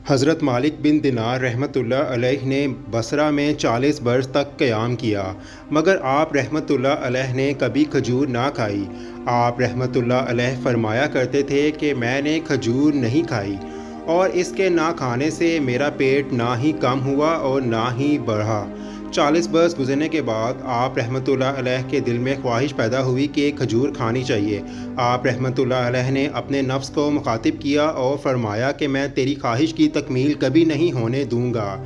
حضرت مالک بن دینار رحمۃ اللہ علیہ نے بصرہ میں 40 برس تک قیام کیا، مگر آپ رحمۃ اللہ علیہ نے کبھی کھجور نہ کھائی۔ آپ رحمۃ اللہ علیہ فرمایا کرتے تھے کہ میں نے کھجور نہیں کھائی، اور اس کے نہ کھانے سے میرا پیٹ نہ ہی کم ہوا اور نہ ہی بڑھا۔ 40 برس گزرنے کے بعد آپ رحمۃ اللہ علیہ کے دل میں خواہش پیدا ہوئی کہ کھجور کھانی چاہیے۔ آپ رحمۃ اللہ علیہ نے اپنے نفس کو مخاطب کیا اور فرمایا کہ میں تیری خواہش کی تکمیل کبھی نہیں ہونے دوں گا۔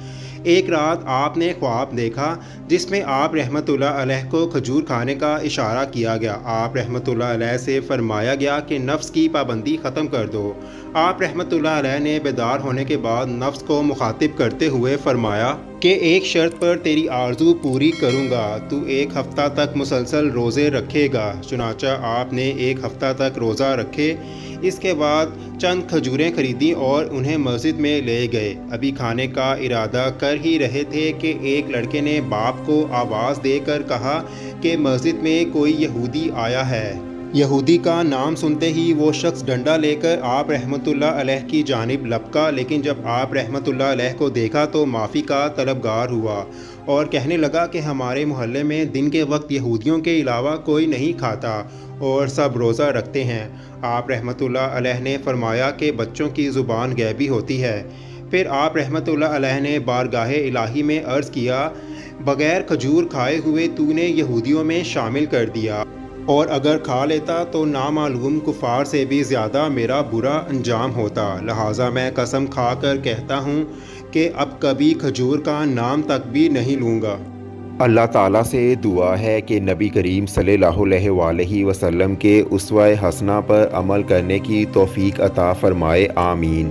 ایک رات آپ نے خواب دیکھا جس میں آپ رحمۃ اللہ علیہ کو کھجور کھانے کا اشارہ کیا گیا۔ آپ رحمۃ اللہ علیہ سے فرمایا گیا کہ نفس کی پابندی ختم کر دو۔ آپ رحمۃ اللہ علیہ نے بیدار ہونے کے بعد نفس کو مخاطب کرتے ہوئے فرمایا کہ ایک شرط پر تیری آرزو پوری کروں گا، تو 1 ہفتہ تک مسلسل روزے رکھے گا۔ چنانچہ آپ نے 1 ہفتہ تک روزہ رکھے۔ اس کے بعد چند کھجوریں خریدیں اور انہیں مسجد میں لے گئے۔ ابھی کھانے کا ارادہ کر ہی رہے تھے کہ ایک لڑکے نے باپ کو آواز دے کر کہا کہ مسجد میں کوئی یہودی آیا ہے۔ یہودی کا نام سنتے ہی وہ شخص ڈنڈا لے کر آپ رحمۃ اللہ علیہ کی جانب لپکا، لیکن جب آپ رحمۃ اللہ علیہ کو دیکھا تو معافی کا طلبگار ہوا اور کہنے لگا کہ ہمارے محلے میں دن کے وقت یہودیوں کے علاوہ کوئی نہیں کھاتا اور سب روزہ رکھتے ہیں۔ آپ رحمۃ اللہ علیہ نے فرمایا کہ بچوں کی زبان غیبی ہوتی ہے۔ پھر آپ رحمۃ اللہ علیہ نے بارگاہ الہی میں عرض کیا، بغیر کھجور کھائے ہوئے تو نے یہودیوں میں شامل کر دیا، اور اگر کھا لیتا تو نامعلوم کفار سے بھی زیادہ میرا برا انجام ہوتا، لہٰذا میں قسم کھا کر کہتا ہوں کہ اب کبھی کھجور کا نام تک بھی نہیں لوں گا۔ اللہ تعالیٰ سے دعا ہے کہ نبی کریم صلی اللہ علیہ وآلہ وسلم کے اسوہ حسنہ پر عمل کرنے کی توفیق عطا فرمائے، آمین۔